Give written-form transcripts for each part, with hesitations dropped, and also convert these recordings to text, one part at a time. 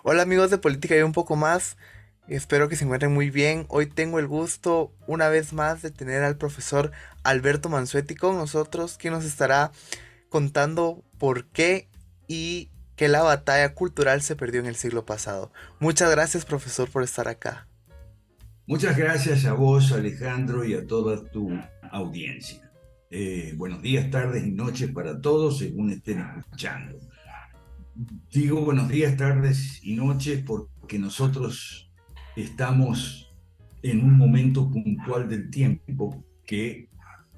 Hola amigos de Política y un poco más, espero que se encuentren muy bien. Hoy tengo el gusto una vez más de tener al profesor Alberto Mansueti con nosotros, quien nos estará contando por qué y que la batalla cultural se perdió en el siglo pasado. Muchas gracias profesor por estar acá. Muchas gracias a vos, Alejandro, y a toda tu audiencia. Buenos días, tardes y noches para todos, según estén escuchando. Digo buenos días, tardes y noches porque nosotros estamos en un momento puntual del tiempo que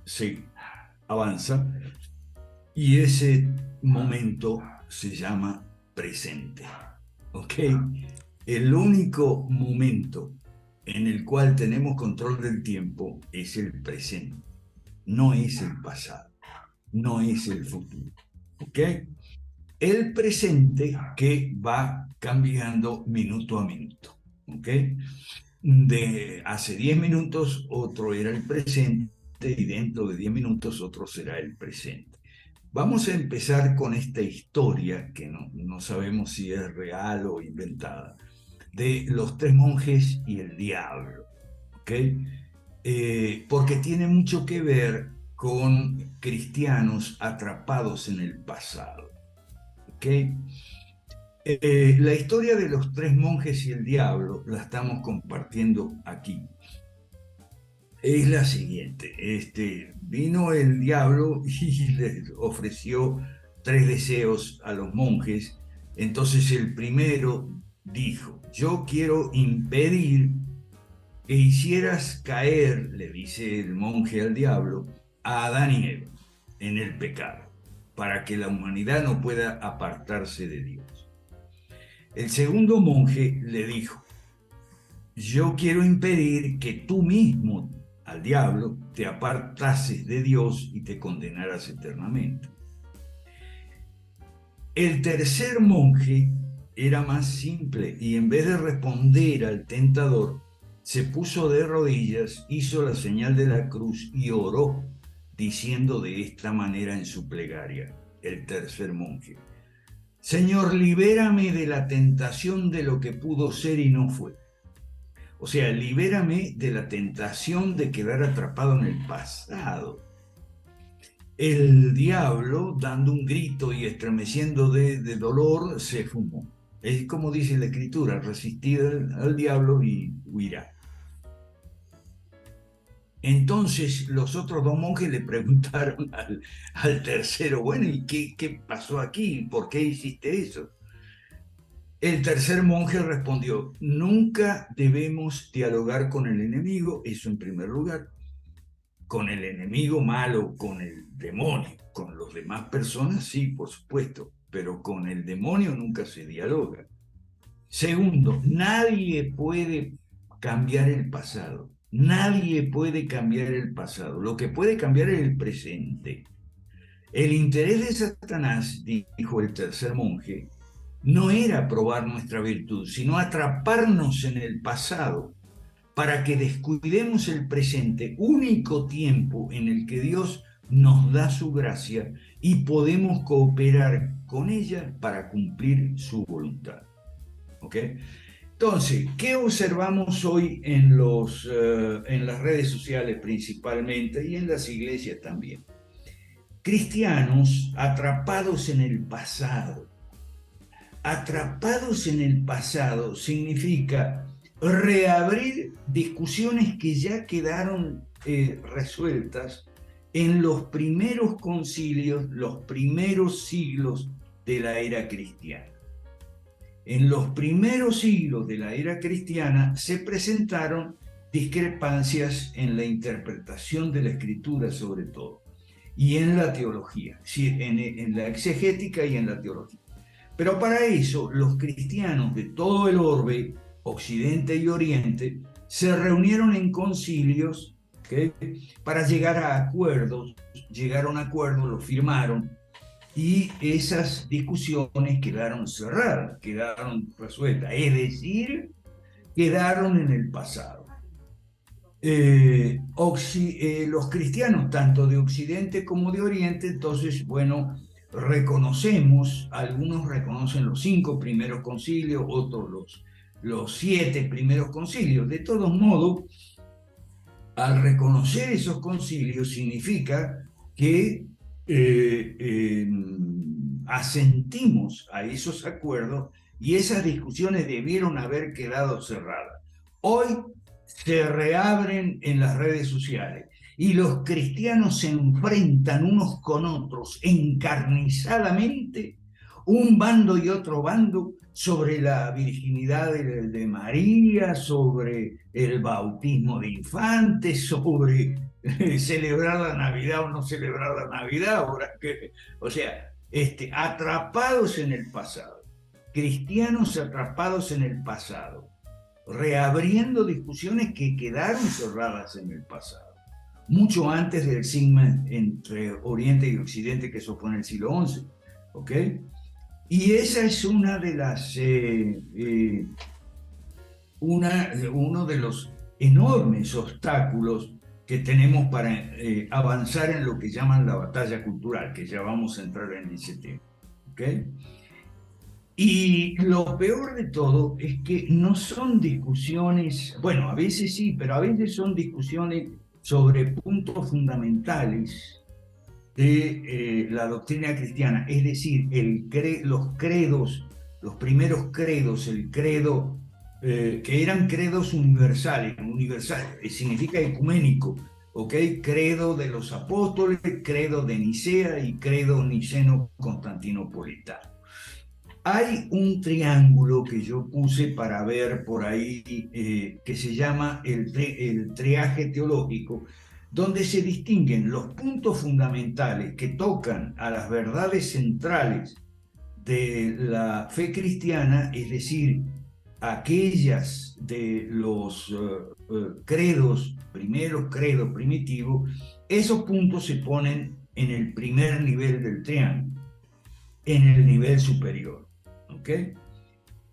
se avanza y ese momento se llama presente. ¿Ok? El único momento en el cual tenemos control del tiempo es el presente, no es el pasado, no es el futuro. ¿Ok? El presente que va cambiando minuto a minuto. ¿Ok? De hace 10 minutos otro era el presente y dentro de 10 minutos otro será el presente. Vamos a empezar con esta historia que no sabemos si es real o inventada, de los tres monjes y el diablo, ¿ok? Porque tiene mucho que ver con cristianos atrapados en el pasado, ¿ok? La historia de los tres monjes y el diablo la estamos compartiendo aquí. Es la siguiente, vino el diablo y les ofreció tres deseos a los monjes. Entonces el primero dijo: yo quiero impedir que hicieras caer, le dice el monje al diablo, a Adán y Eva en el pecado, para que la humanidad no pueda apartarse de Dios. El segundo monje le dijo: yo quiero impedir que tú mismo, al diablo, te apartases de Dios y te condenaras eternamente. El tercer monje era más simple y en vez de responder al tentador, se puso de rodillas, hizo la señal de la cruz y oró, diciendo de esta manera en su plegaria, el tercer monje: Señor, libérame de la tentación de lo que pudo ser y no fue. O sea, libérame de la tentación de quedar atrapado en el pasado. El diablo, dando un grito y estremeciendo de dolor, se fumó. Es como dice la escritura: resistid al diablo y huirá. Entonces los otros dos monjes le preguntaron al tercero: bueno, ¿y qué pasó aquí? ¿Por qué hiciste eso? El tercer monje respondió: nunca debemos dialogar con el enemigo, eso en primer lugar. Con el enemigo malo, con el demonio, con los demás personas, sí, por supuesto, pero con el demonio nunca se dialoga. Segundo, nadie puede cambiar el pasado. Nadie puede cambiar el pasado. Lo que puede cambiar es el presente. El interés de Satanás, dijo el tercer monje, no era probar nuestra virtud, sino atraparnos en el pasado para que descuidemos el presente, único tiempo en el que Dios nos da su gracia y podemos cooperar con ella para cumplir su voluntad. ¿Ok? Entonces, ¿qué observamos hoy en las redes sociales principalmente y en las iglesias también? Cristianos atrapados en el pasado. Atrapados en el pasado significa reabrir discusiones que ya quedaron resueltas en los primeros concilios, los primeros siglos de la era cristiana. En los primeros siglos de la era cristiana se presentaron discrepancias en la interpretación de la escritura sobre todo, y en la teología, en la exegética y en la teología. Pero para eso los cristianos de todo el orbe, Occidente y Oriente, se reunieron en concilios, ¿okay?, para llegar a acuerdos, llegaron a acuerdos, lo firmaron, y esas discusiones quedaron cerradas, quedaron resueltas, es decir, quedaron en el pasado. Los cristianos, tanto de Occidente como de Oriente, entonces, bueno, reconocemos, algunos reconocen los 5 primeros concilios, otros los 7 primeros concilios. De todos modos, al reconocer esos concilios significa que asentimos a esos acuerdos y esas discusiones debieron haber quedado cerradas. Hoy se reabren en las redes sociales y los cristianos se enfrentan unos con otros encarnizadamente, un bando y otro bando, sobre la virginidad de María, sobre el bautismo de infantes, sobre celebrar la Navidad o no celebrar la Navidad, ahora que, o sea, atrapados en el pasado, cristianos atrapados en el pasado, reabriendo discusiones que quedaron cerradas en el pasado, mucho antes del cisma entre Oriente y Occidente, que eso fue en el siglo XI, ¿ok? Y esa es una de las, uno de los enormes obstáculos que tenemos para avanzar en lo que llaman la batalla cultural, que ya vamos a entrar en ese tema, ¿ok? Y lo peor de todo es que no son discusiones, bueno, a veces sí, pero a veces son discusiones sobre puntos fundamentales de la doctrina cristiana, es decir, los credos, los primeros credos, el credo, que eran credos universales, significa ecuménico, ¿ok? Credo de los apóstoles, credo de Nicea y credo niceno-constantinopolitano. Hay un triángulo que yo puse para ver por ahí, que se llama el triaje teológico, donde se distinguen los puntos fundamentales que tocan a las verdades centrales de la fe cristiana, es decir, aquellas de los credos, primeros credos primitivos. Esos puntos se ponen en el primer nivel del triángulo, en el nivel superior, ¿ok?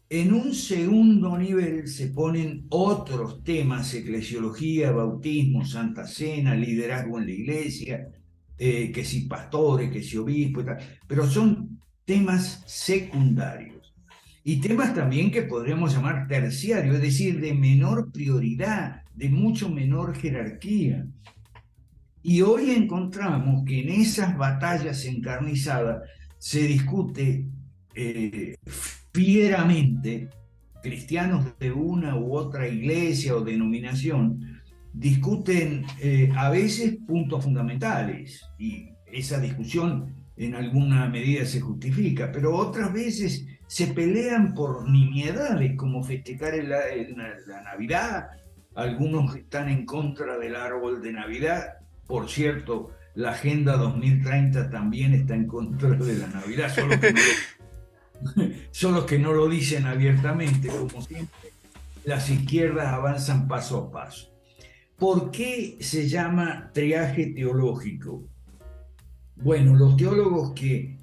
En un segundo nivel se ponen otros temas: eclesiología, bautismo, santa cena, liderazgo en la iglesia, que si pastores, que si obispos, pero son temas secundarios. Y temas también que podríamos llamar terciarios, es decir, de menor prioridad, de mucho menor jerarquía. Y hoy encontramos que en esas batallas encarnizadas se discute fieramente, cristianos de una u otra iglesia o denominación discuten a veces puntos fundamentales, y esa discusión en alguna medida se justifica, pero otras veces se pelean por nimiedades como festejar la Navidad. Algunos están en contra del árbol de Navidad. Por cierto, la Agenda 2030 también está en contra de la Navidad, solo que no lo dicen abiertamente. Como siempre, las izquierdas avanzan paso a paso. ¿Por qué se llama triaje teológico? Bueno, los teólogos que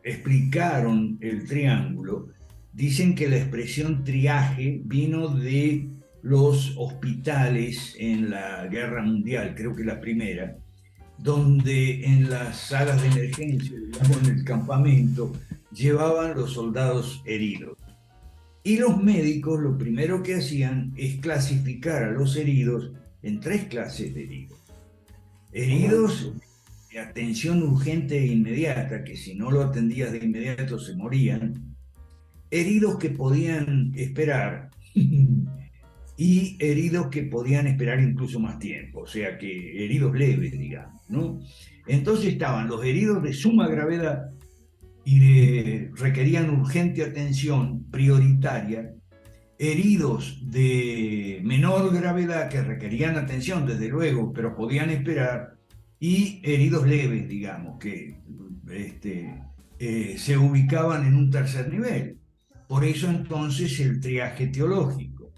explicaron el triángulo dicen que la expresión triaje vino de los hospitales en la Guerra Mundial, creo que la primera, donde en las salas de emergencia, digamos en el campamento, llevaban los soldados heridos. Y los médicos lo primero que hacían es clasificar a los heridos en 3 clases de heridos. Heridos de atención urgente e inmediata, que si no lo atendías de inmediato se morían. Heridos que podían esperar y heridos que podían esperar incluso más tiempo, o sea que heridos leves, digamos, ¿no? Entonces estaban los heridos de suma gravedad y requerían urgente atención prioritaria, heridos de menor gravedad que requerían atención, desde luego, pero podían esperar, y heridos leves, digamos, que se ubicaban en un tercer nivel. Por eso entonces el triaje teológico.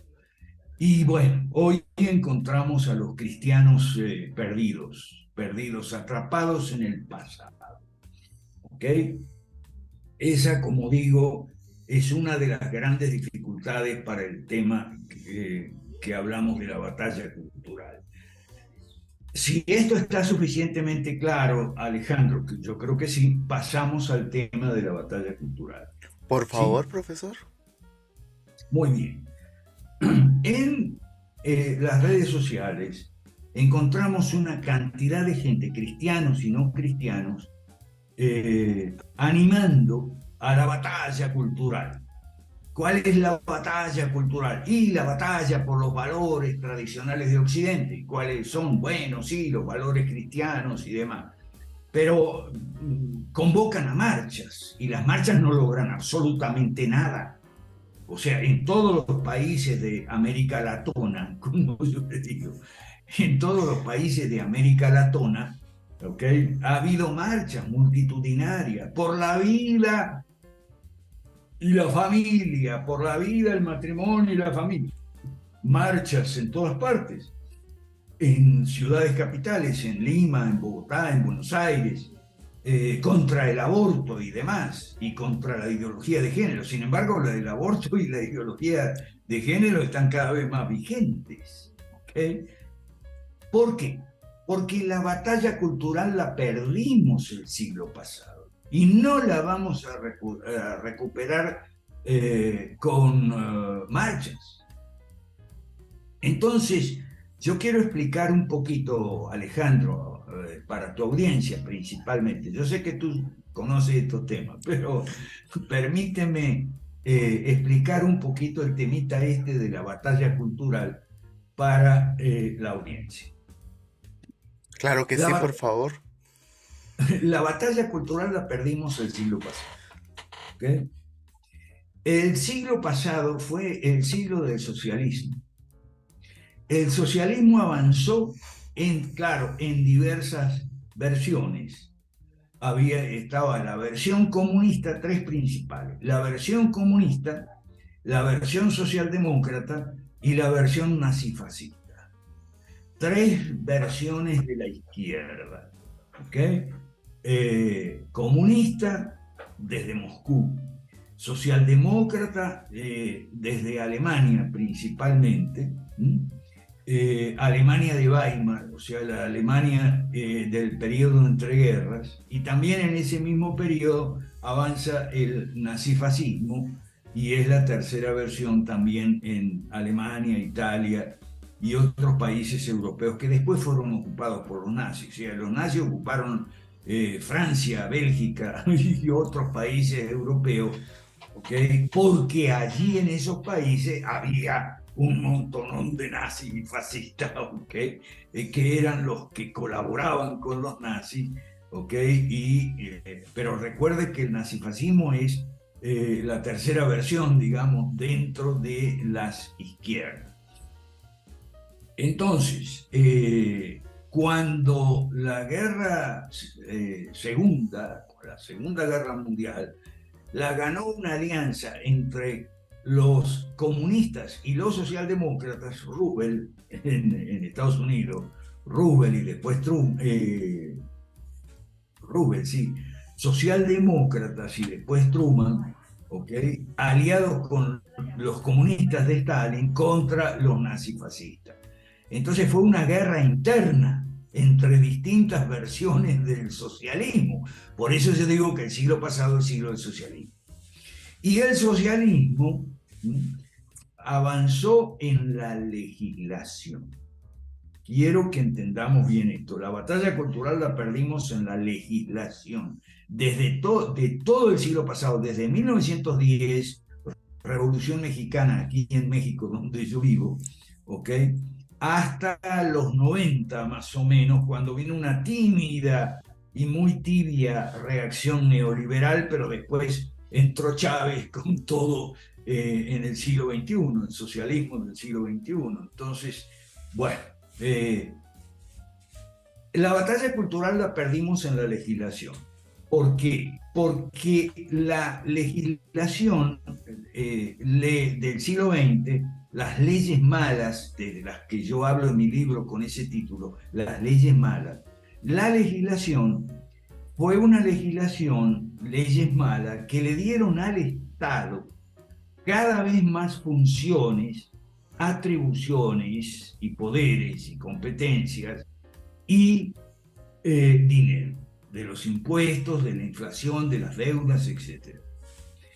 Y bueno, hoy encontramos a los cristianos perdidos, atrapados en el pasado. ¿Ok? Esa, como digo, es una de las grandes dificultades para el tema que hablamos de la batalla cultural. Si esto está suficientemente claro, Alejandro, que yo creo que sí, pasamos al tema de la batalla cultural. Por ¿Sí? favor, profesor. Muy bien. En las redes sociales encontramos una cantidad de gente, cristianos y no cristianos, animando a la batalla cultural. ¿Cuál es la batalla cultural? Y la batalla por los valores tradicionales de Occidente. ¿Cuáles son? Bueno, sí, los valores cristianos y demás. Pero convocan a marchas y las marchas no logran absolutamente nada. O sea, en todos los países de América Latona, como yo les digo, en todos los países de América Latona, ¿okay? Ha habido marchas multitudinarias por la vida y la familia, por la vida, el matrimonio y la familia. Marchas en todas partes, en ciudades capitales, en Lima, en Bogotá, en Buenos Aires, contra el aborto y demás, y contra la ideología de género. Sin embargo, la del aborto y la ideología de género están cada vez más vigentes. ¿Okay? ¿Por qué? Porque la batalla cultural la perdimos el siglo pasado y no la vamos a recuperar con marchas. Entonces, yo quiero explicar un poquito, Alejandro, para tu audiencia principalmente. Yo sé que tú conoces estos temas, pero permíteme explicar un poquito el temita este de la batalla cultural para la audiencia. Claro que La, sí, por bat favor. la batalla cultural la perdimos el siglo pasado. ¿Okay? El siglo pasado fue el siglo del socialismo. El socialismo avanzó claro, en diversas versiones. Estaba la versión comunista, tres principales: la versión comunista, la versión socialdemócrata y la versión nazifascista. Tres versiones de la izquierda. ¿Okay? Comunista desde Moscú, socialdemócrata desde Alemania principalmente, Alemania de Weimar, o sea, la Alemania del periodo entre guerras, y también en ese mismo periodo avanza el nazifascismo y es la tercera versión también en Alemania, Italia y otros países europeos que después fueron ocupados por los nazis. O sea, los nazis ocuparon Francia, Bélgica y otros países europeos, ¿okay? Porque allí en esos países había un montón de nazis y fascistas, ¿okay? Que eran los que colaboraban con los nazis, ¿okay? Pero recuerde que el nazifascismo es la tercera versión, digamos, dentro de las izquierdas. Entonces, cuando la guerra la Segunda Guerra Mundial, la ganó una alianza entre los comunistas y los socialdemócratas, Roosevelt en Estados Unidos, Roosevelt y después Trump, Roosevelt, sí, socialdemócratas y después Truman, ¿okay? Aliados con los comunistas de Stalin contra los nazifascistas. Entonces fue una guerra interna entre distintas versiones del socialismo. Por eso yo digo que el siglo pasado es el siglo del socialismo. Y el socialismo avanzó en la legislación. Quiero que entendamos bien esto. La batalla cultural la perdimos en la legislación. De todo el siglo pasado, desde 1910, Revolución Mexicana, aquí en México, donde yo vivo, ¿ok? Hasta los 90 más o menos, cuando vino una tímida y muy tibia reacción neoliberal, pero después entró Chávez con todo en el siglo XXI, el socialismo del siglo XXI. Entonces, bueno, eh, la batalla cultural la perdimos en la legislación. ¿Por qué? Porque la legislación del siglo XX, las leyes malas, de las que yo hablo en mi libro con ese título, las leyes malas, la legislación fue una legislación, leyes malas, que le dieron al Estado cada vez más funciones, atribuciones y poderes y competencias y dinero, de los impuestos, de la inflación, de las deudas, etc.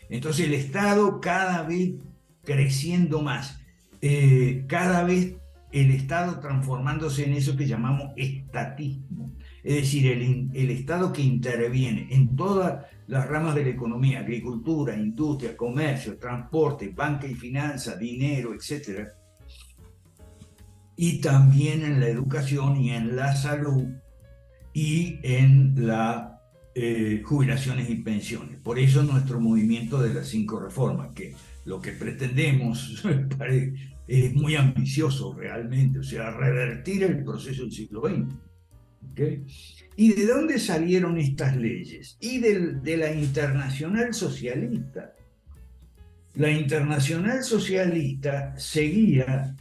Entonces el Estado cada vez creciendo más, cada vez el Estado transformándose en eso que llamamos estatismo, es decir, el Estado que interviene en todas las ramas de la economía, agricultura, industria, comercio, transporte, banca y finanza, dinero, etc. Y también en la educación y en la salud y en las jubilaciones y pensiones. Por eso nuestro movimiento de las 5 reformas, que lo que pretendemos es muy ambicioso realmente, o sea, revertir el proceso del siglo XX. ¿Okay? ¿Y de dónde salieron estas leyes? Y de la Internacional Socialista. La Internacional Socialista seguía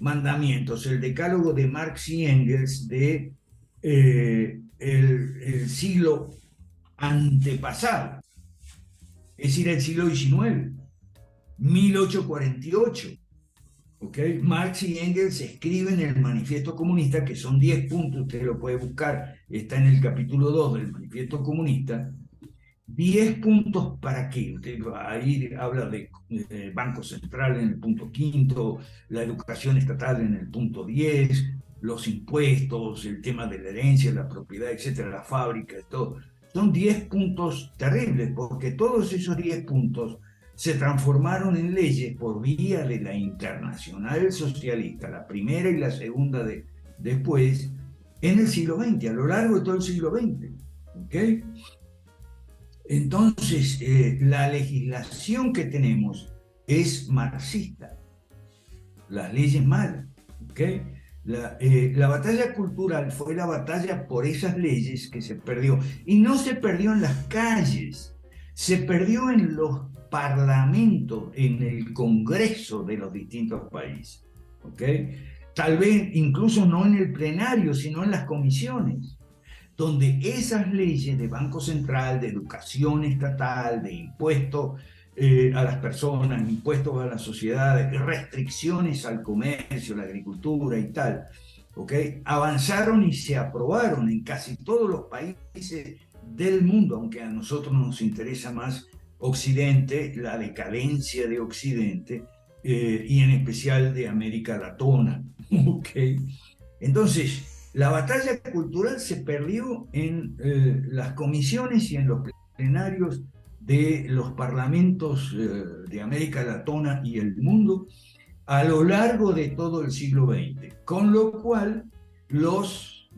mandamientos, el decálogo de Marx y Engels de el siglo antepasado, es decir, el siglo XIX, 1848. ¿Okay? Marx y Engels escriben el Manifiesto Comunista, que son 10 puntos, usted lo puede buscar, está en el capítulo 2 del Manifiesto Comunista. 10 puntos para qué. Usted ahí habla de Banco Central en el punto 5, la educación estatal en el punto 10, los impuestos, el tema de la herencia, la propiedad, etcétera, la fábrica, todo. Son 10 puntos terribles, porque todos esos 10 puntos se transformaron en leyes por vía de la Internacional Socialista, la primera y la segunda después, en el siglo XX, a lo largo de todo el siglo XX. ¿Okay? Entonces, la legislación que tenemos es marxista, las leyes malas. ¿Okay? La batalla cultural fue la batalla por esas leyes que se perdió. Y no se perdió en las calles, se perdió en los parlamentos, en el Congreso de los distintos países. ¿Okay? Tal vez incluso no en el plenario, sino en las comisiones, donde esas leyes de Banco Central, de educación estatal, de impuestos a las personas, impuestos a las sociedades, restricciones al comercio, la agricultura y tal, ¿okay? Avanzaron y se aprobaron en casi todos los países del mundo, aunque a nosotros nos interesa más Occidente, la decadencia de Occidente, y en especial de América Latina. ¿Okay? Entonces, la batalla cultural se perdió en las comisiones y en los plenarios de los parlamentos de América Latina y el mundo a lo largo de todo el siglo XX, con lo cual los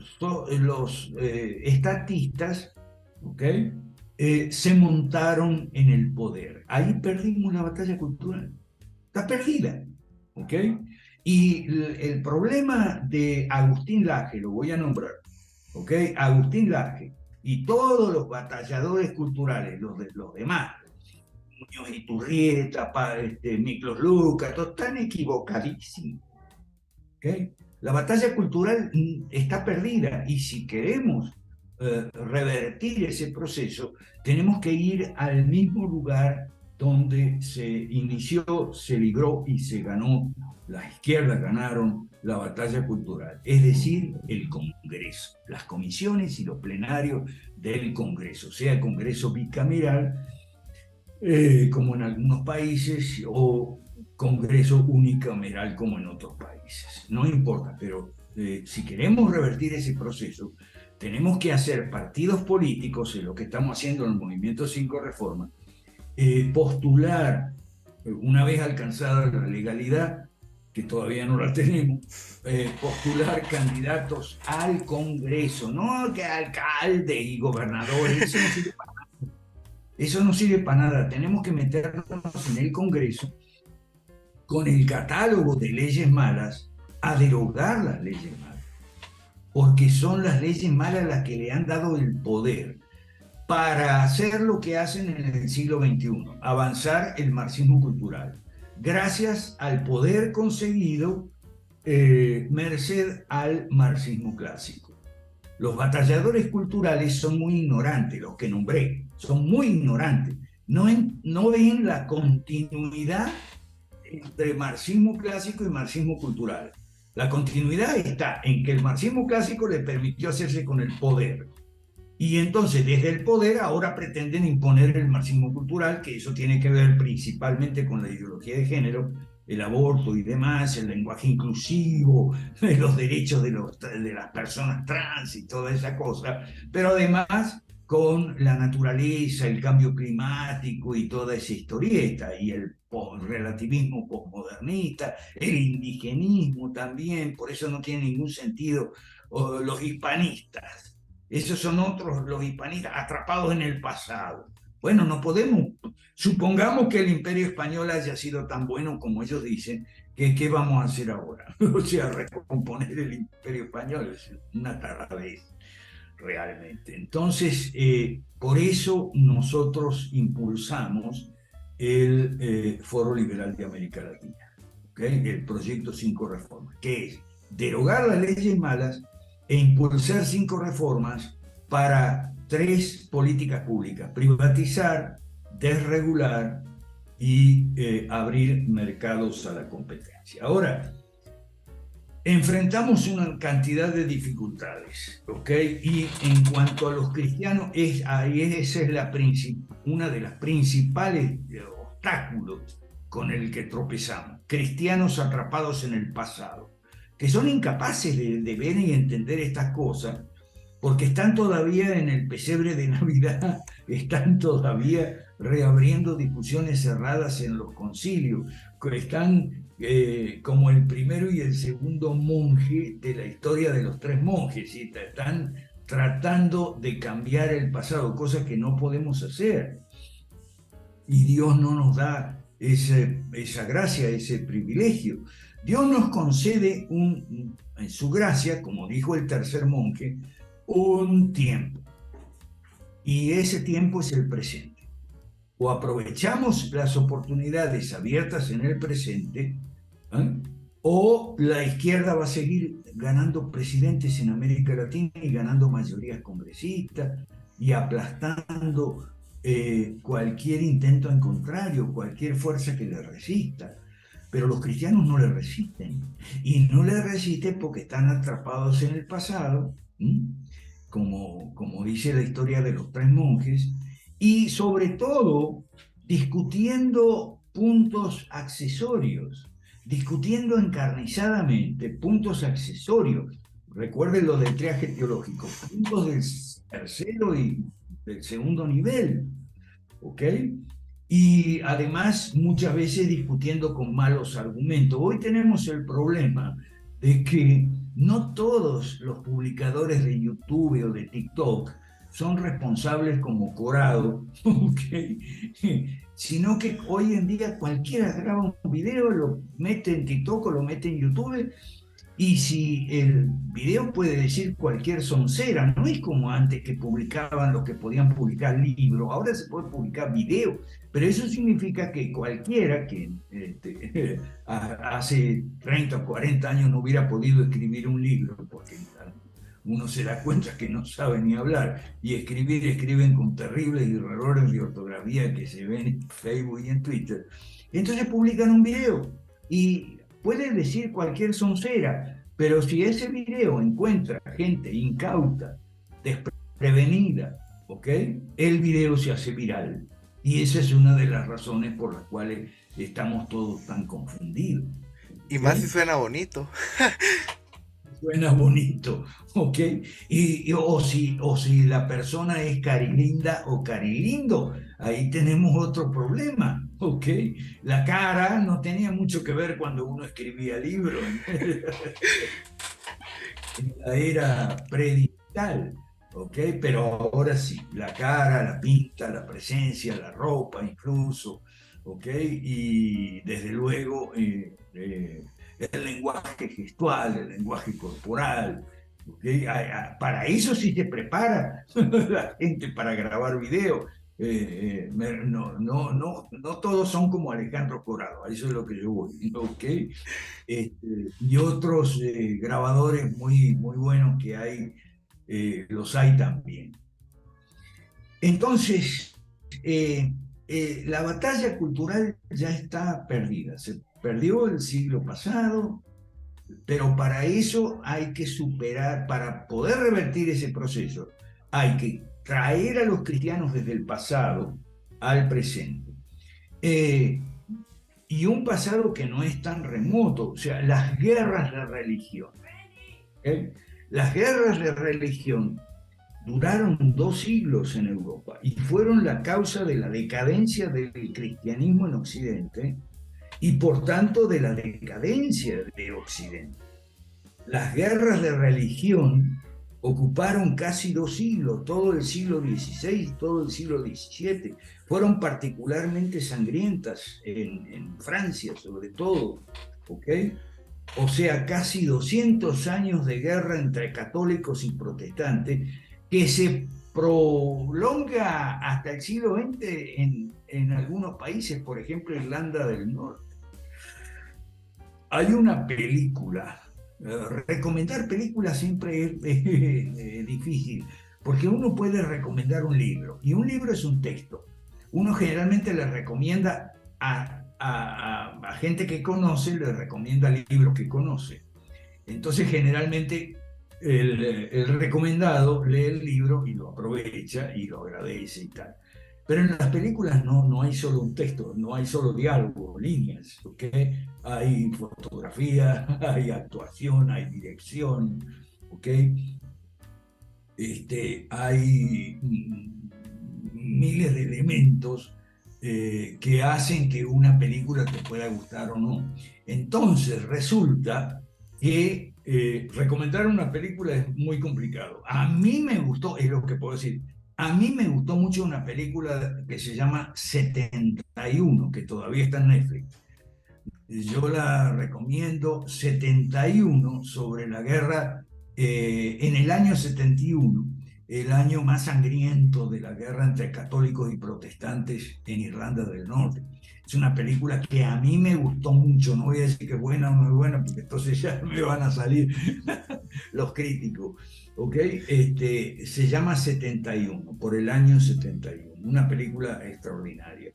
estatistas, ¿okay? Se montaron en el poder. Ahí perdimos la batalla cultural. Está perdida. ¿Okay? Y el problema de Agustín Laje, lo voy a nombrar, ¿okay? Agustín Laje y todos los batalladores culturales, los demás, Muñoz Iturrieta, Miklos Lucas, todos están equivocadísimos. ¿Okay? La batalla cultural está perdida y si queremos revertir ese proceso, tenemos que ir al mismo lugar donde se inició, se libró y se ganó, las izquierdas ganaron la batalla cultural, es decir, el Congreso, las comisiones y los plenarios del Congreso, sea el Congreso bicameral, como en algunos países, o Congreso unicameral como en otros países. No importa, pero si queremos revertir ese proceso, tenemos que hacer partidos políticos, en lo que estamos haciendo en el Movimiento 5 Reforma, postular, una vez alcanzada la legalidad, que todavía no la tenemos, postular candidatos al Congreso, no que alcaldes y gobernadores, eso no sirve para nada. Eso no sirve para nada. Tenemos que meternos en el Congreso con el catálogo de leyes malas a derogar las leyes malas, porque son las leyes malas las que le han dado el poder para hacer lo que hacen en el siglo XXI, avanzar el marxismo cultural, gracias al poder conseguido merced al marxismo clásico. Los batalladores culturales son muy ignorantes, los que nombré, son muy ignorantes, no ven la continuidad entre marxismo clásico y marxismo cultural. La continuidad está en que el marxismo clásico le permitió hacerse con el poder. Y entonces desde el poder ahora pretenden imponer el marxismo cultural, que eso tiene que ver principalmente con la ideología de género, el aborto y demás, el lenguaje inclusivo, los derechos de las personas trans y toda esa cosa, pero además con la naturaleza, el cambio climático y toda esa historieta, y el relativismo postmodernista, el indigenismo también, por eso no tiene ningún sentido los hispanistas. Esos son otros, los hispanistas, atrapados en el pasado. Bueno, no podemos, supongamos que el imperio español haya sido tan bueno como ellos dicen, que ¿qué vamos a hacer ahora? O sea, recomponer el imperio español es una taradez realmente. Entonces, por eso nosotros impulsamos el Foro Liberal de América Latina, ¿okay? El proyecto 5 Reformas, que es derogar las leyes malas e impulsar 5 reformas para 3 políticas públicas: privatizar, desregular y abrir mercados a la competencia. Ahora, enfrentamos una cantidad de dificultades, ¿ok? Y en cuanto a los cristianos, esa es una de las principales obstáculos con el que tropezamos. Cristianos atrapados en el pasado, que son incapaces de ver y entender estas cosas, porque están todavía en el pesebre de Navidad, están todavía reabriendo discusiones cerradas en los concilios, están como el primero y el segundo monje de la historia de los 3 monjes, y están tratando de cambiar el pasado, cosa que no podemos hacer. Y Dios no nos da esa gracia, ese privilegio. Dios nos concede en su gracia, como dijo el tercer monje, un tiempo. Y ese tiempo es el presente. O aprovechamos las oportunidades abiertas en el presente, o la izquierda va a seguir ganando presidentes en América Latina y ganando mayorías congresistas y aplastando cualquier intento en contrario, cualquier fuerza que le resista. Pero los cristianos no le resisten, y no le resisten porque están atrapados en el pasado, como dice la historia de los 3 monjes, y sobre todo discutiendo puntos accesorios, discutiendo encarnizadamente puntos accesorios. Recuerden lo del triaje teológico, puntos del tercero y del segundo nivel, ¿ok? Y además muchas veces discutiendo con malos argumentos. Hoy tenemos el problema de que no todos los publicadores de YouTube o de TikTok son responsables como Corado, ¿okay? Sino que hoy en día cualquiera graba un video, lo mete en TikTok o lo mete en YouTube, y si el video puede decir cualquier soncera, no es como antes que publicaban los que podían publicar libros, ahora se puede publicar video, pero eso significa que cualquiera que hace 30 o 40 años no hubiera podido escribir un libro, porque uno se da cuenta que no sabe ni hablar, y escriben con terribles errores de ortografía que se ven en Facebook y en Twitter. Entonces publican un video y puede decir cualquier soncera, pero si ese video encuentra gente incauta, desprevenida, ¿ok? El video se hace viral. Y esa es una de las razones por las cuales estamos todos tan confundidos. ¿Okay? Y más si suena bonito. Suena bonito, ¿ok? O si la persona es carilinda o carilindo, ahí tenemos otro problema, ¿ok? La cara no tenía mucho que ver cuando uno escribía libros en la era predigital, ¿ok? Pero ahora sí, la cara, la pinta, la presencia, la ropa incluso, ¿ok? Y desde luego el lenguaje gestual, el lenguaje corporal, ¿okay? Para eso sí se prepara la gente para grabar video. No todos son como Alejandro Corado, a eso es lo que yo voy, ¿ok? Y otros grabadores muy, muy buenos que hay, los hay también. Entonces, la batalla cultural ya está perdida. Se perdió el siglo pasado, Pero para eso hay que superar, para poder revertir ese proceso, hay que traer a los cristianos desde el pasado al presente. Eh, y un pasado que no es tan remoto, o sea, las guerras de religión. ¿Okay? Las guerras de religión duraron 2 siglos en Europa y fueron la causa de la decadencia del cristianismo en Occidente y por tanto de la decadencia de Occidente. Las guerras de religión ocuparon casi 2 siglos, todo el siglo XVI, todo el siglo XVII. Fueron particularmente sangrientas en Francia, sobre todo. ¿Ok? O sea, casi 200 años de guerra entre católicos y protestantes que se prolonga hasta el siglo XX en algunos países, por ejemplo, Irlanda del Norte. Hay una película, recomendar películas siempre es difícil, porque uno puede recomendar un libro, y un libro es un texto. Uno generalmente le recomienda a gente que conoce, le recomienda libros que conoce. Entonces generalmente el recomendado lee el libro y lo aprovecha y lo agradece y tal. Pero en las películas no hay solo un texto, no hay solo diálogo, líneas, ¿ok? Hay fotografía, hay actuación, hay dirección, ¿ok? Hay miles de elementos que hacen que una película te pueda gustar o no. Entonces resulta que recomendar una película es muy complicado. A mí me gustó, es lo que puedo decir, a mí me gustó mucho una película que se llama 71, que todavía está en Netflix. Yo la recomiendo, 71, sobre la guerra en el año 71, el año más sangriento de la guerra entre católicos y protestantes en Irlanda del Norte. Es una película que a mí me gustó mucho, no voy a decir que es buena o no es buena, porque entonces ya me van a salir los críticos. ¿Ok? Se llama 71, por el año 71, una película extraordinaria.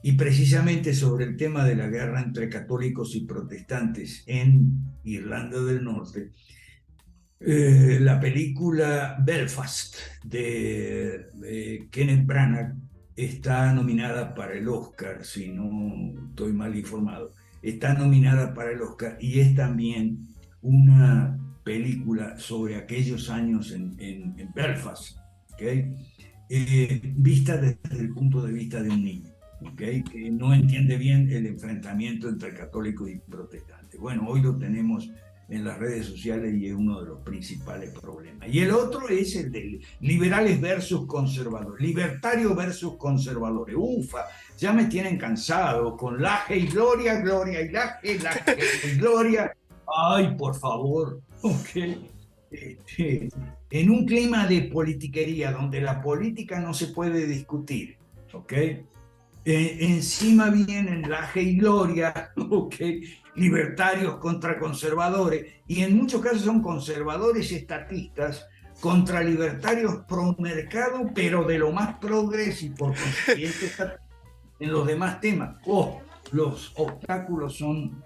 Y precisamente sobre el tema de la guerra entre católicos y protestantes en Irlanda del Norte, la película Belfast de Kenneth Branagh está nominada para el Oscar, si no estoy mal informado. Está nominada para el Oscar y es también una película sobre aquellos años en Belfast, ¿okay? Vista desde el punto de vista de un niño. ¿Okay? Que no entiende bien el enfrentamiento entre católicos y protestantes. Bueno, hoy lo tenemos en las redes sociales y es uno de los principales problemas. Y el otro es el de liberales versus conservadores, libertarios versus conservadores. Ufa, ya me tienen cansado con laje y gloria, gloria y laje y gloria. Ay, por favor, ok. En un clima de politiquería donde la política no se puede discutir, ¿ok? Encima vienen laje y gloria, ¿okay? Libertarios contra conservadores, y en muchos casos son conservadores estatistas contra libertarios pro mercado, pero de lo más progres y por consiguiente en los demás temas. Los obstáculos son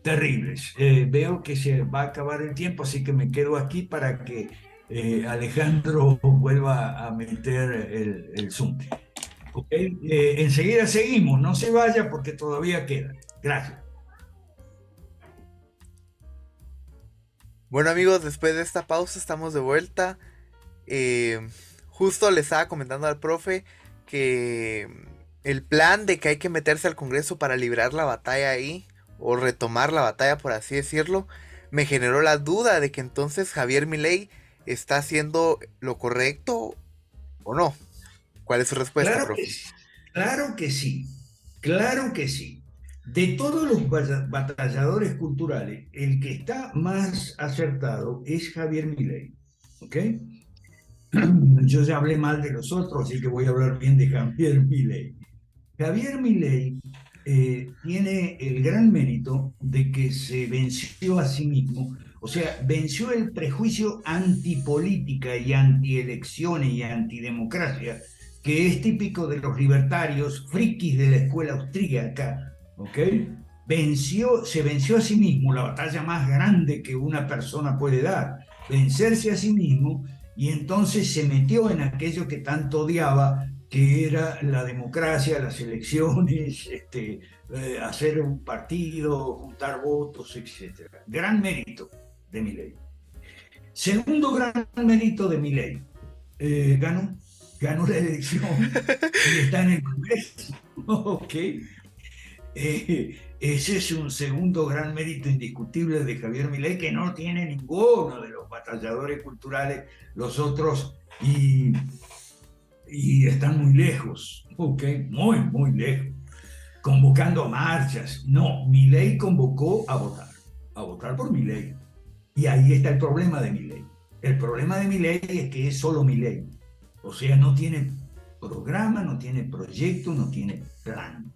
terribles. Veo que se va a acabar el tiempo, así que me quedo aquí para que Alejandro vuelva a meter el Zoom. Okay. Enseguida seguimos, no se vaya porque todavía queda. Gracias. Bueno amigos, después de esta pausa estamos de vuelta. Justo le estaba comentando al profe que el plan de que hay que meterse al Congreso para librar la batalla ahí, o retomar la batalla por así decirlo, me generó la duda de que entonces Javier Milei está haciendo lo correcto o no. ¿Cuál es su respuesta, Claro profe? que sí, claro que sí, claro que sí. De todos los batalladores culturales, el que está más acertado es Javier Milei. ¿Ok? Yo ya hablé mal de los otros, así que voy a hablar bien de Javier Milei. Javier Milei tiene el gran mérito de que se venció a sí mismo, o sea, venció el prejuicio antipolítica y antielecciones y antidemocracia que es típico de los libertarios frikis de la escuela austríaca, ¿ok? se venció a sí mismo, la batalla más grande que una persona puede dar, vencerse a sí mismo, y entonces se metió en aquello que tanto odiaba, que era la democracia, las elecciones, hacer un partido, juntar votos, etc. Gran mérito de Milei. Segundo gran mérito de Milei, ganó la elección y está en el Congreso. Ok. Ese es un segundo gran mérito indiscutible de Javier Milei, que no tiene ninguno de los batalladores culturales, los otros, y están muy lejos, ¿ok? Muy, muy lejos. Convocando marchas. No, Milei convocó a votar por Milei. Y ahí está el problema de Milei. El problema de Milei es que es solo Milei. O sea, no tiene programa, no tiene proyecto, no tiene plan.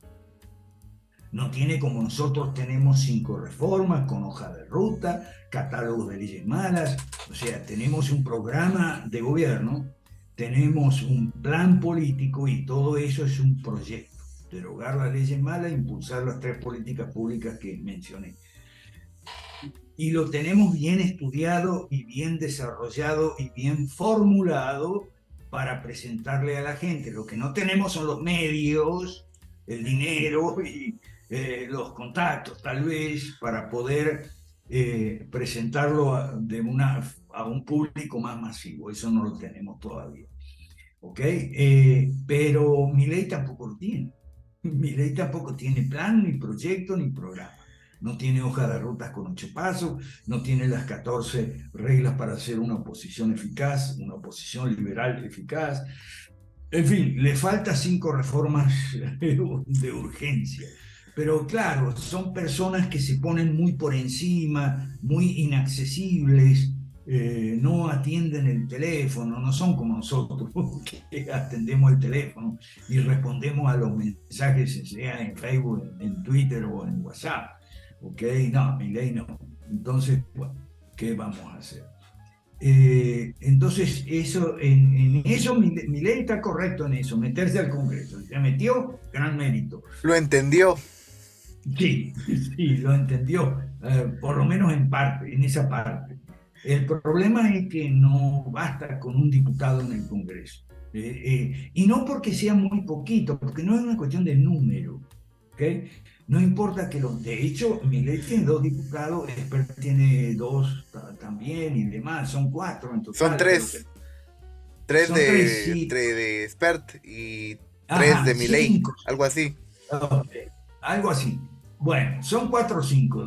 No tiene como nosotros tenemos 5 reformas con hoja de ruta, catálogos de leyes malas. O sea, tenemos un programa de gobierno, tenemos un plan político y todo eso es un proyecto. Derogar las leyes malas, impulsar las 3 políticas públicas que mencioné. Y lo tenemos bien estudiado y bien desarrollado y bien formulado para presentarle a la gente. Lo que no tenemos son los medios, el dinero y los contactos, tal vez, para poder presentarlo a un público más masivo. Eso no lo tenemos todavía. ¿Ok? Pero Milei tampoco lo tiene. Milei tampoco tiene plan, ni proyecto, ni programa. No tiene hoja de rutas con 8 pasos, no tiene las 14 reglas para hacer una oposición eficaz, una oposición liberal eficaz. En fin, le falta 5 reformas de urgencia. Pero claro, son personas que se ponen muy por encima, muy inaccesibles, no atienden el teléfono, no son como nosotros, que atendemos el teléfono y respondemos a los mensajes, sea en Facebook, en Twitter o en WhatsApp. ¿Ok? No, Milei no. Entonces, bueno, ¿qué vamos a hacer? Entonces, en eso Milei está correcto en eso, meterse al Congreso. Se metió, gran mérito. Lo entendió. Sí, sí, lo entendió, por lo menos en parte, en esa parte. El problema es que no basta con un diputado en el Congreso. Y no porque sea muy poquito, porque no es una cuestión de número. ¿Okay? No importa que los... De hecho, Milei tiene 2 diputados, Espert tiene 2 también y demás, son 4 en Son total. Pero 3. 3 son 3, sí. de Spert y 3 Ajá, de Milei. 5. Algo así. Okay. Algo así. Bueno, son 4 o 5.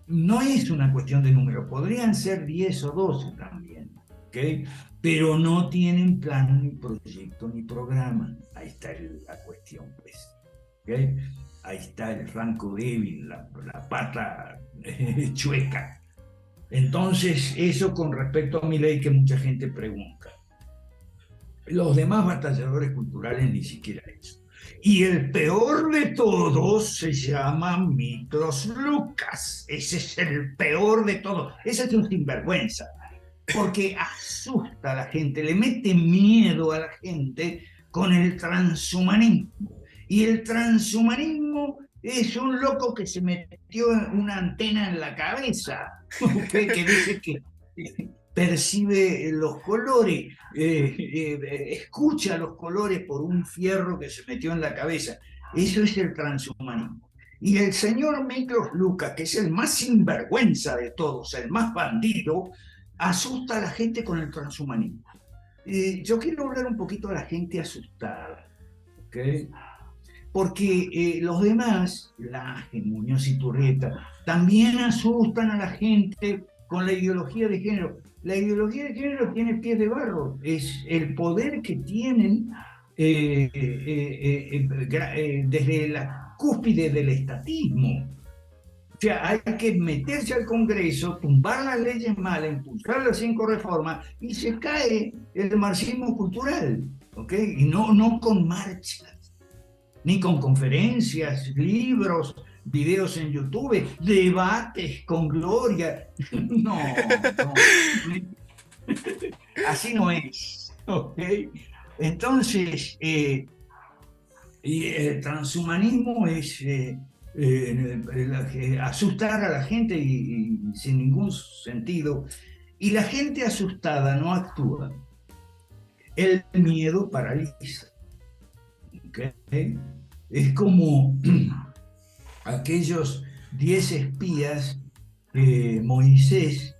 No es una cuestión de número, podrían ser 10 o 12 también, ¿okay? Pero no tienen plan, ni proyecto, ni programa. Ahí está la cuestión, pues. ¿Okay? Ahí está el flanco débil, la pata chueca. Entonces, eso con respecto a Milei que mucha gente pregunta. Los demás batalladores culturales ni siquiera eso. Y el peor de todos se llama Miklos Lucas. Ese es el peor de todos. Ese es un sinvergüenza. Porque asusta a la gente, le mete miedo a la gente con el transhumanismo. Y el transhumanismo es un loco que se metió una antena en la cabeza, que dice que percibe los colores, escucha los colores por un fierro que se metió en la cabeza. Eso es el transhumanismo. Y el señor Miklos Lucas, que es el más sinvergüenza de todos, el más bandido, asusta a la gente con el transhumanismo. Yo quiero hablar un poquito a la gente asustada, ¿okay? Porque los demás, Laje, Muñoz y Turreta, también asustan a la gente con la ideología de género. La ideología de género tiene pies de barro, es el poder que tienen desde la cúspide del estatismo. O sea, hay que meterse al Congreso, tumbar las leyes malas, impulsar las 5 reformas y se cae el marxismo cultural, ¿ok? Y no con marchas, ni con conferencias, libros, videos en YouTube, debates con gloria. No, no. Así no es, ¿ok? Entonces, y el transhumanismo es asustar a la gente y sin ningún sentido. Y la gente asustada no actúa. El miedo paraliza. ¿Okay? Es como aquellos 10 espías que Moisés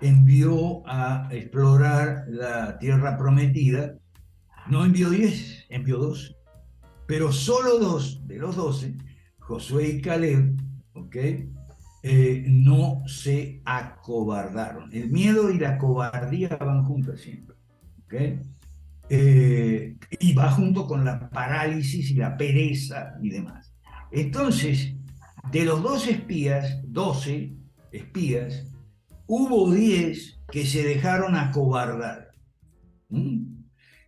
envió a explorar la tierra prometida. No envió 10, envió 12. Pero solo 2 de los 12, Josué y Caleb, ¿okay? No se acobardaron. El miedo y la cobardía van juntas siempre. ¿Okay? Y va junto con la parálisis y la pereza y demás. Entonces, de los 12 espías, hubo 10 que se dejaron acobardar. ¿Mm?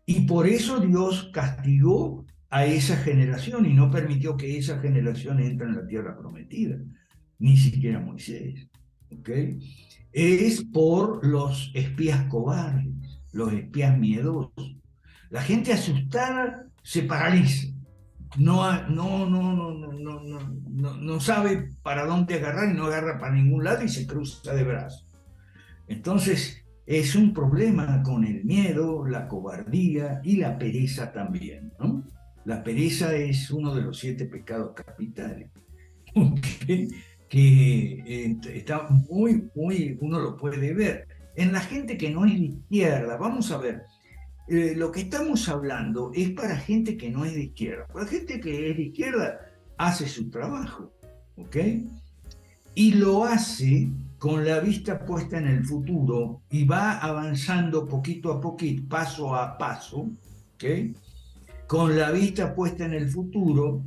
Y por eso Dios castigó a esa generación y no permitió que esa generación entre en la tierra prometida, ni siquiera Moisés. ¿Okay? Es por los espías cobardes, los espías miedosos. La gente asustada se paraliza, no sabe para dónde agarrar y no agarra para ningún lado y se cruza de brazos. Entonces, es un problema con el miedo, la cobardía y la pereza también, ¿no? La pereza es uno de los 7 pecados capitales, ¿okay? Que está uno lo puede ver. En la gente que no es de izquierda, vamos a ver, lo que estamos hablando es para gente que no es de izquierda. Para gente que es de izquierda hace su trabajo, ¿ok? Y lo hace con la vista puesta en el futuro y va avanzando poquito a poquito, paso a paso, ¿ok? Con la vista puesta en el futuro.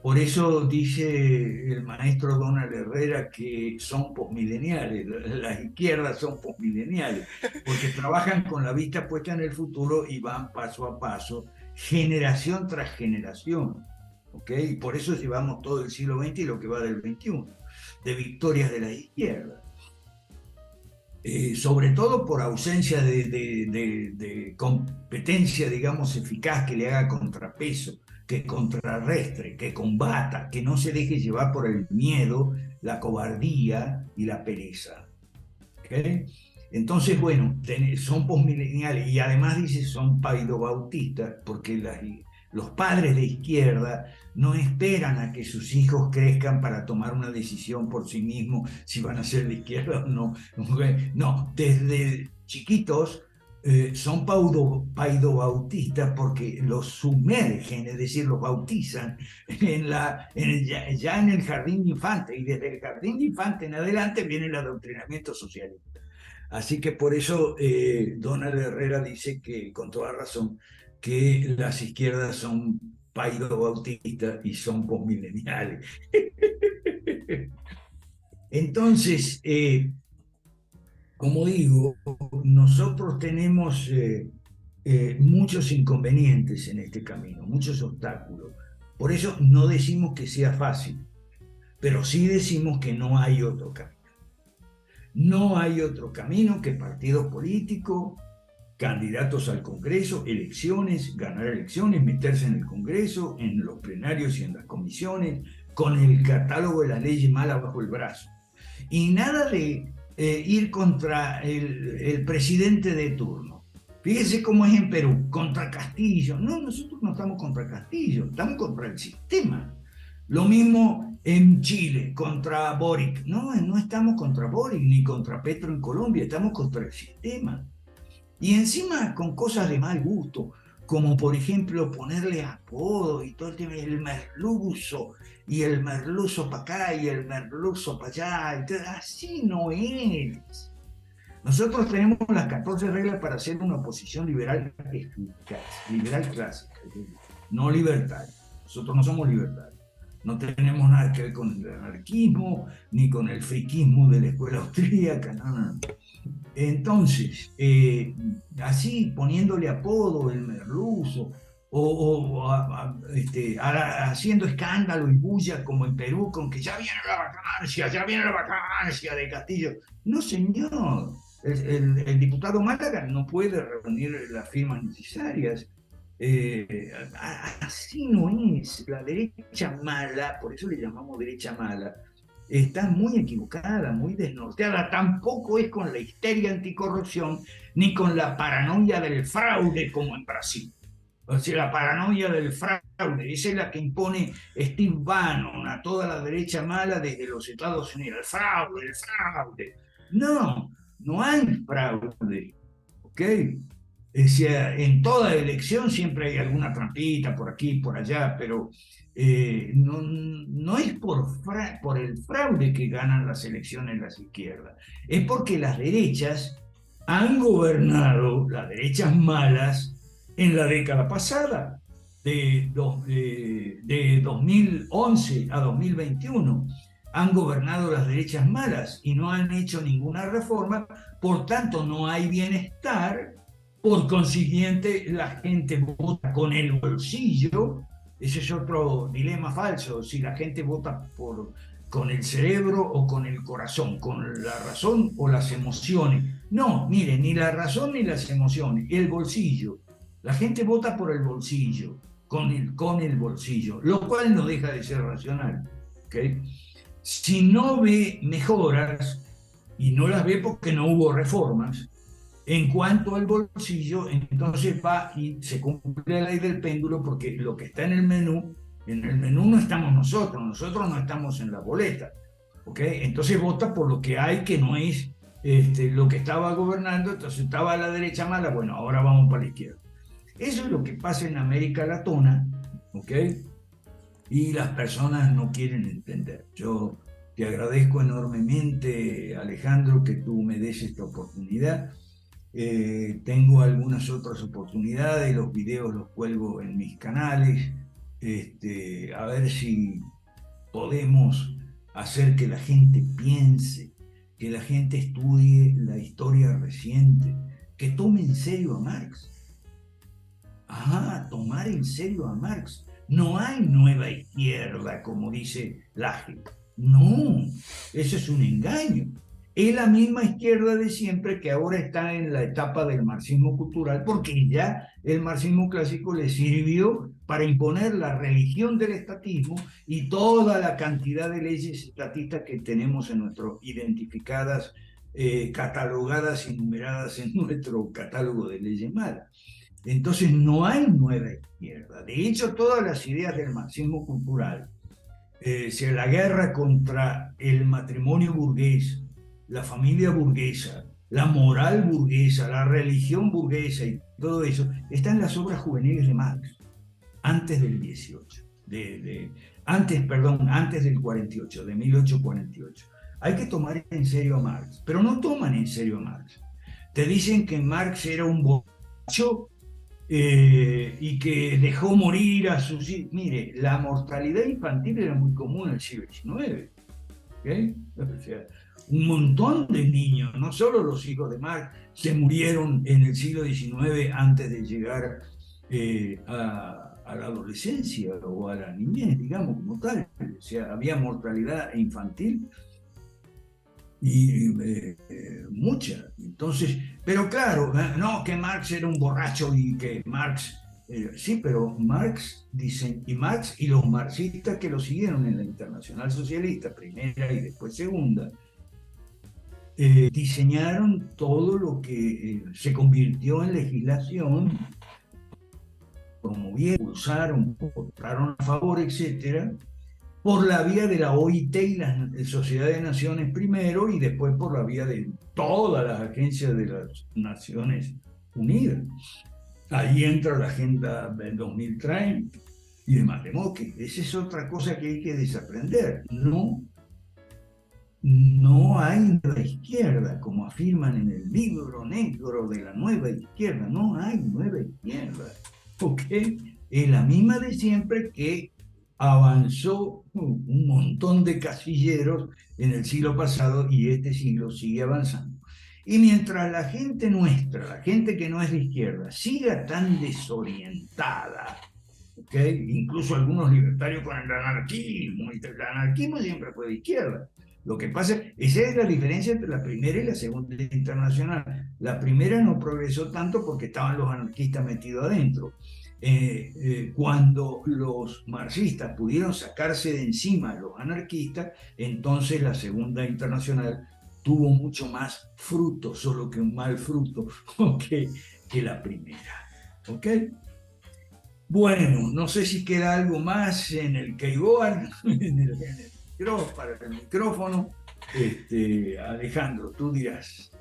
Por eso dice el maestro Donald Herrera que son posmileniales, las izquierdas son posmileniales, porque trabajan con la vista puesta en el futuro y van paso a paso, generación tras generación. ¿Okay? Y por eso llevamos todo el siglo XX y lo que va del XXI, de victorias de la izquierda. Sobre todo por ausencia de competencia, digamos, eficaz que le haga contrapeso, que contrarrestre, que combata, que no se deje llevar por el miedo, la cobardía y la pereza. ¿Okay? Entonces, bueno, son posmileniales y además dice son paidobautistas porque los padres de izquierda no esperan a que sus hijos crezcan para tomar una decisión por sí mismos si van a ser de izquierda o no. No, desde chiquitos son paidobautistas porque los sumergen, es decir, los bautizan ya en el jardín infante, y desde el jardín infante en adelante viene el adoctrinamiento socialista. Así que por eso Donald Herrera dice que, con toda razón, que las izquierdas son paidobautistas y son posmileniales. Entonces, como digo, nosotros tenemos muchos inconvenientes en este camino, muchos obstáculos. Por eso no decimos que sea fácil, pero sí decimos que no hay otro camino. No hay otro camino que partidos políticos, candidatos al Congreso, elecciones, ganar elecciones, meterse en el Congreso, en los plenarios y en las comisiones, con el catálogo de la ley mala bajo el brazo. Y nada de ir contra el presidente de turno. Fíjese cómo es en Perú, contra Castillo. No, nosotros no estamos contra Castillo, estamos contra el sistema. Lo mismo en Chile, contra Boric. No, no estamos contra Boric ni contra Petro en Colombia, estamos contra el sistema. Y encima con cosas de mal gusto, como por ejemplo ponerle apodo y todo el tema, el merluzo, y el merluzo para acá y el merluzo para allá. Así no es. Nosotros tenemos las 14 reglas para hacer una oposición liberal clásica, no libertaria. Nosotros no somos libertarios. No tenemos nada que ver con el anarquismo, ni con el friquismo de la escuela austríaca, no. Entonces, así poniéndole apodo, el merluzo, haciendo escándalo y bulla como en Perú, con que ya viene la vacancia de Castillo. No, señor. El diputado Málaga no puede reunir las firmas necesarias. Así no es. La derecha mala, por eso le llamamos derecha mala, está muy equivocada, muy desnorteada. Tampoco es con la histeria anticorrupción ni con la paranoia del fraude como en Brasil. O sea, la paranoia del fraude, esa es la que impone Steve Bannon a toda la derecha mala desde los Estados Unidos. El fraude, el fraude. No, no hay fraude. ¿Ok? O sea, en toda elección siempre hay alguna trampita por aquí, por allá, pero no es por el fraude que ganan las elecciones las izquierdas, es porque las derechas han gobernado, las derechas malas, en la década pasada, de 2011 a 2021. Han gobernado las derechas malas y no han hecho ninguna reforma, por tanto no hay bienestar, por consiguiente la gente vota con el bolsillo. Ese es otro dilema falso, si la gente vota con el cerebro o con el corazón, con la razón o las emociones. No, mire, ni la razón ni las emociones, el bolsillo. La gente vota por el bolsillo, con el bolsillo, lo cual no deja de ser racional. ¿Okay? Si no ve mejoras, y no las ve porque no hubo reformas, en cuanto al bolsillo, entonces va y se cumple la ley del péndulo, porque lo que está en el menú no estamos nosotros no estamos en la boleta. ¿Okay? Entonces vota por lo que hay, que no es lo que estaba gobernando. Entonces estaba a la derecha mala, bueno, ahora vamos para la izquierda. Eso es lo que pasa en América Latina, ¿ok? Y las personas no quieren entender. Yo te agradezco enormemente, Alejandro, que tú me des esta oportunidad. Tengo algunas otras oportunidades, los videos los cuelgo en mis canales, a ver si podemos hacer que la gente piense, que la gente estudie la historia reciente, que tome en serio a Marx. Tomar en serio a Marx. No hay nueva izquierda, como dice Laje. No, eso es un engaño. Es la misma izquierda de siempre, que ahora está en la etapa del marxismo cultural, porque ya el marxismo clásico le sirvió para imponer la religión del estatismo y toda la cantidad de leyes estatistas que tenemos en nuestro identificadas, catalogadas y numeradas en nuestro catálogo de leyes malas. Entonces no hay nueva izquierda. De hecho, todas las ideas del marxismo cultural, la guerra contra el matrimonio burgués, la familia burguesa, la moral burguesa, la religión burguesa y todo eso, está en las obras juveniles de Marx, antes del 18, antes del 48, de 1848. Hay que tomar en serio a Marx, pero no toman en serio a Marx. Te dicen que Marx era un borracho, y que dejó morir a sus hijos. Mire, la mortalidad infantil era muy común en el siglo XIX. ¿Okay? O sea, un montón de niños, no solo los hijos de Marx, se murieron en el siglo XIX antes de llegar a la adolescencia o a la niñez, digamos, como tal. O sea, había mortalidad infantil y mucha. Entonces, pero claro, no, que Marx era un borracho y que Marx, sí, pero Marx dicen, y Marx y los marxistas que lo siguieron en la Internacional Socialista, primera y después segunda, diseñaron todo lo que se convirtió en legislación, promovieron, impulsaron, votaron a favor, etcétera, por la vía de la OIT y la Sociedad de Naciones primero, y después por la vía de todas las agencias de las Naciones Unidas. Ahí entra la Agenda del 2030 y demás. Esa es otra cosa que hay que desaprender. No hay nueva izquierda, como afirman en el libro negro de la nueva izquierda. No hay nueva izquierda. ¿Ok? Es la misma de siempre, que avanzó un montón de casilleros en el siglo pasado, y este siglo sigue avanzando. Y mientras la gente nuestra, la gente que no es de izquierda, siga tan desorientada, ¿okay? Incluso algunos libertarios con el anarquismo, y el anarquismo siempre fue de izquierda. Lo que pasa, esa es la diferencia entre la primera y la segunda internacional. La primera no progresó tanto porque estaban los anarquistas metidos adentro. Cuando los marxistas pudieron sacarse de encima a los anarquistas, entonces la Segunda Internacional tuvo mucho más fruto, solo que un mal fruto, que la primera. ¿Ok? Bueno, no sé si queda algo más en el keyboard, para el micrófono. Alejandro, tú dirás.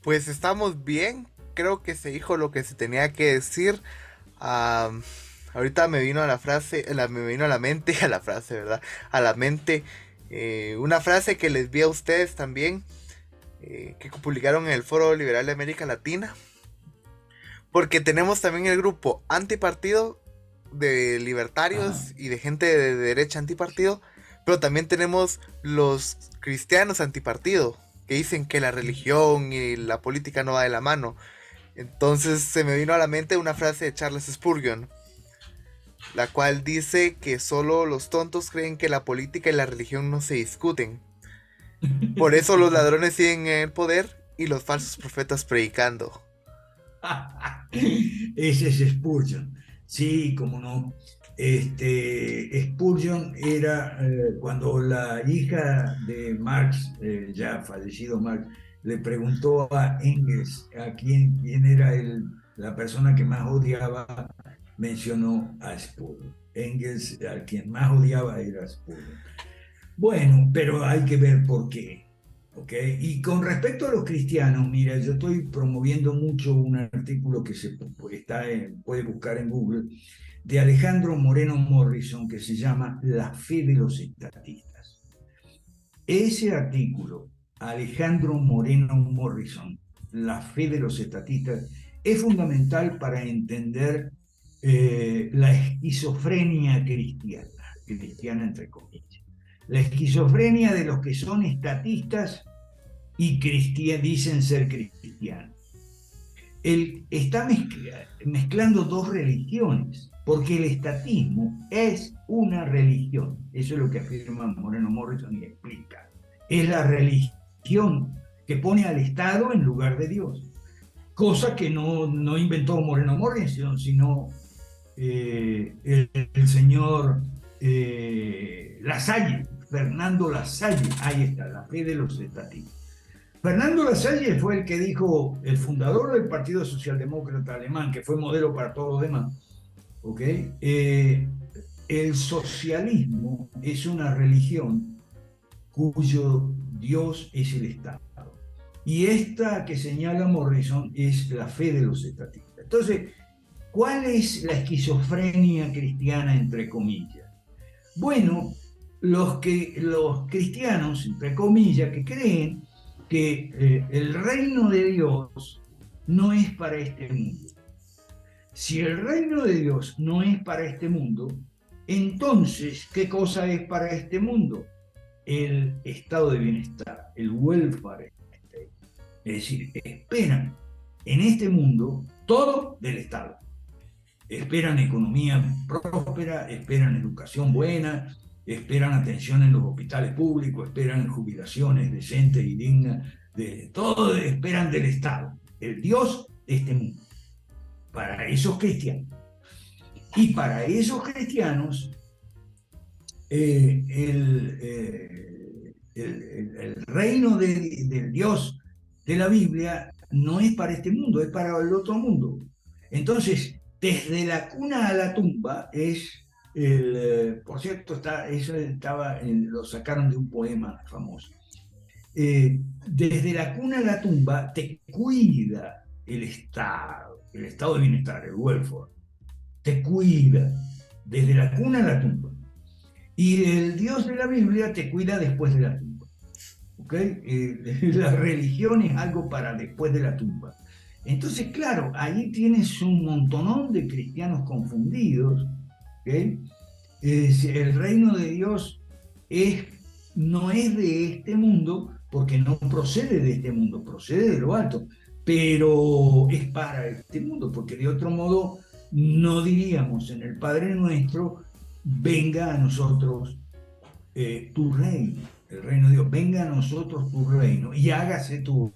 Pues estamos bien, creo que se dijo lo que se tenía que decir. Ah, ahorita me vino a la frase, me vino a la mente, a la frase, ¿verdad? A la mente una frase que les vi a ustedes también, que publicaron en el Foro Liberal de América Latina. Porque tenemos también el grupo antipartido de libertarios y de gente de derecha antipartido, pero también tenemos los cristianos antipartido, que dicen que la religión y la política no va de la mano. Entonces se me vino a la mente una frase de Charles Spurgeon, la cual dice que solo los tontos creen que la política y la religión no se discuten. Por eso los ladrones siguen en el poder y los falsos profetas predicando. Ese es Spurgeon. Sí, cómo no. Spurgeon era cuando la hija de Marx, ya fallecido Marx, le preguntó a Engels a quién era la persona que más odiaba, mencionó a Spurgeon. Engels, a quien más odiaba era Spurgeon. Bueno, pero hay que ver por qué. ¿Okay? Y con respecto a los cristianos, mira, yo estoy promoviendo mucho un artículo que puede buscar en Google, de Alejandro Moreno Morrison, que se llama La fe de los estatistas. Ese artículo, Alejandro Moreno Morrison, La fe de los estatistas, es fundamental para entender la esquizofrenia cristiana entre comillas. La esquizofrenia de los que son estatistas y dicen ser cristianos. Él está mezclando dos religiones, porque el estatismo es una religión. Eso es lo que afirma Moreno Morrison y explica. Es la religión que pone al Estado en lugar de Dios. Cosa que no inventó Moreno Morrison, sino el señor Lasalle, Fernando Lasalle. Ahí está, la fe de los estatistas. Fernando Lasalle fue el que dijo, el fundador del Partido Socialdemócrata Alemán, que fue modelo para todos los demás, ¿okay? El socialismo es una religión cuyo Dios es el Estado. Y esta que señala Morrison es la fe de los estatistas. Entonces, ¿cuál es la esquizofrenia cristiana, entre comillas? Bueno, los cristianos, entre comillas, que creen que el reino de Dios no es para este mundo. Si el reino de Dios no es para este mundo, entonces, ¿qué cosa es para este mundo? El estado de bienestar, el welfare state. Es decir, esperan en este mundo todo del Estado. Esperan economía próspera, esperan educación buena, esperan atención en los hospitales públicos, esperan jubilaciones decentes y dignas, todo esperan del Estado, el Dios de este mundo, para esos cristianos. Y para esos cristianos, el reino del Dios de la Biblia no es para este mundo, es para el otro mundo. Entonces, desde la cuna a la tumba por cierto, lo sacaron de un poema famoso. Desde la cuna a la tumba te cuida el Estado de bienestar, el welfare, te cuida desde la cuna a la tumba. Y el Dios de la Biblia te cuida después de la tumba. ¿Okay? La religión es algo para después de la tumba. Entonces, claro, ahí tienes un montonón de cristianos confundidos. ¿Okay? El reino de Dios no es de este mundo, porque no procede de este mundo, procede de lo alto, pero es para este mundo, porque de otro modo no diríamos en el Padre Nuestro, venga a nosotros tu reino, el reino de Dios, venga a nosotros tu reino y hágase tu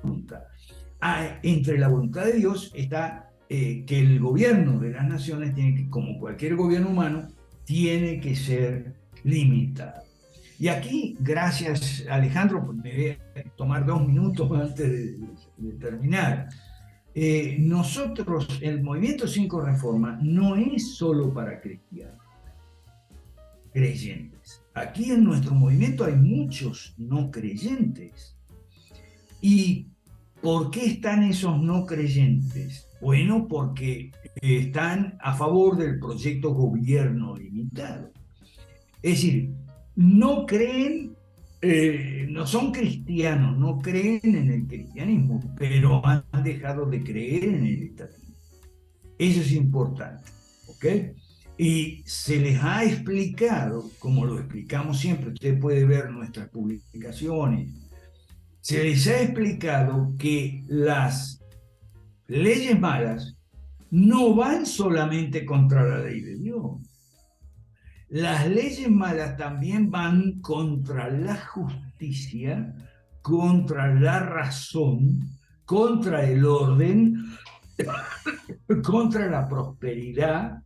voluntad. Entre la voluntad de Dios está que el gobierno de las naciones tiene que, como cualquier gobierno humano, tiene que ser limitado. Y aquí, gracias Alejandro, me voy a tomar 2 minutos antes de terminar. Nosotros, el Movimiento 5 Reforma no es solo para cristianos, creyentes. Aquí en nuestro movimiento hay muchos no creyentes. ¿Y por qué están esos no creyentes? Bueno, porque están a favor del proyecto gobierno limitado. Es decir, no creen, no son cristianos, no creen en el cristianismo, pero han dejado de creer en el estatismo. Eso es importante, ¿ok? Y se les ha explicado, como lo explicamos siempre, usted puede ver nuestras publicaciones, se les ha explicado que las leyes malas no van solamente contra la ley de Dios. Las leyes malas también van contra la justicia, contra la razón, contra el orden, contra la prosperidad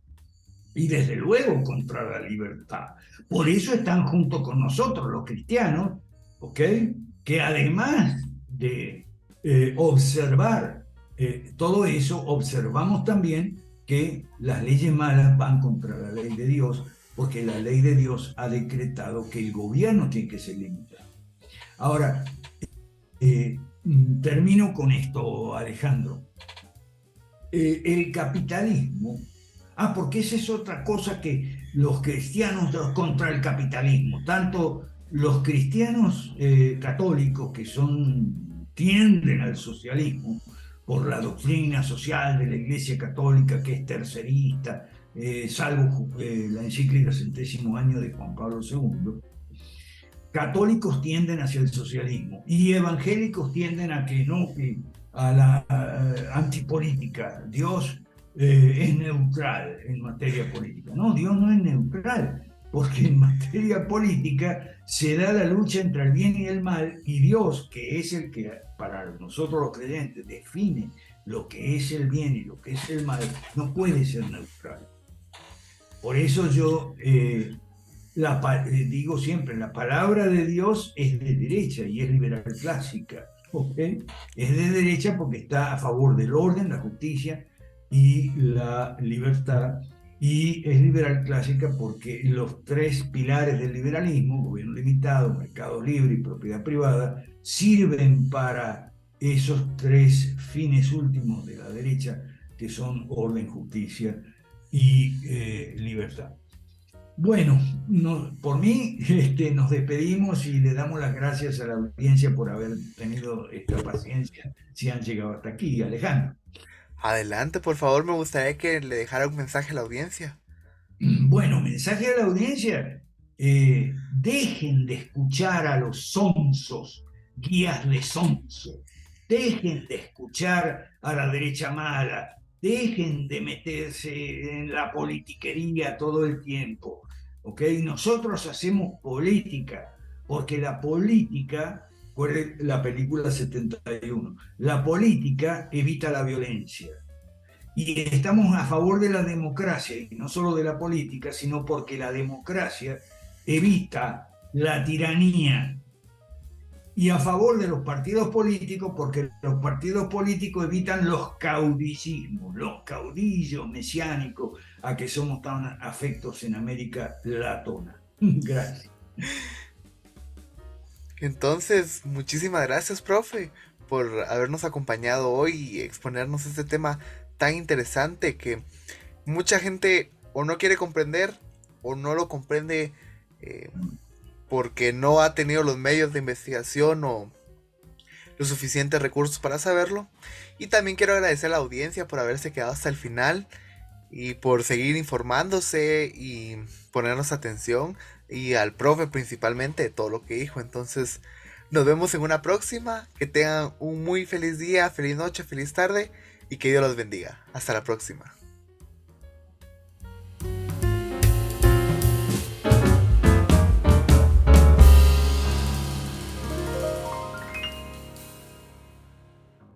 y desde luego contra la libertad. Por eso están junto con nosotros los cristianos, ¿ok? Que además de observar todo eso, observamos también que las leyes malas van contra la ley de Dios, porque la ley de Dios ha decretado que el gobierno tiene que ser limitado. Ahora, termino con esto, Alejandro. El capitalismo, porque esa es otra cosa que los cristianos contra el capitalismo, tanto los cristianos católicos que tienden al socialismo por la doctrina social de la Iglesia Católica que es tercerista, salvo la encíclica Centésimo Año de Juan Pablo II, católicos tienden hacia el socialismo y evangélicos tienden a que no, a la antipolítica. Dios es neutral en materia política. No, Dios no es neutral, porque en materia política se da la lucha entre el bien y el mal, y Dios, que es el que para nosotros los creyentes define lo que es el bien y lo que es el mal, no puede ser neutral. Por eso yo digo siempre, la palabra de Dios es de derecha y es liberal clásica. ¿Okay? Es de derecha porque está a favor del orden, la justicia y la libertad, y es liberal clásica porque los 3 pilares del liberalismo, gobierno limitado, mercado libre y propiedad privada, sirven para esos 3 fines últimos de la derecha, que son orden, justicia y libertad. Bueno, por mí nos despedimos y le damos las gracias a la audiencia por haber tenido esta paciencia, si han llegado hasta aquí. Alejandro. Adelante, por favor, me gustaría que le dejara un mensaje a la audiencia. Bueno, mensaje a la audiencia. Dejen de escuchar a los sonsos, guías de sonso. Dejen de escuchar a la derecha mala. Dejen de meterse en la politiquería todo el tiempo. ¿Ok? Nosotros hacemos política, porque la política, recuerden la película 71, la política evita la violencia. Y estamos a favor de la democracia, y no solo de la política, sino porque la democracia evita la tiranía, y a favor de los partidos políticos porque los partidos políticos evitan los caudillismos, los caudillos mesiánicos a que somos tan afectos en América Latina. Gracias. Entonces, muchísimas gracias, profe, por habernos acompañado hoy y exponernos este tema tan interesante que mucha gente o no quiere comprender o no lo comprende porque no ha tenido los medios de investigación o los suficientes recursos para saberlo. Y también quiero agradecer a la audiencia por haberse quedado hasta el final y por seguir informándose y ponernos atención, y al profe principalmente de todo lo que dijo. Entonces nos vemos en una próxima, que tengan un muy feliz día, feliz noche, feliz tarde y que Dios los bendiga. Hasta la próxima.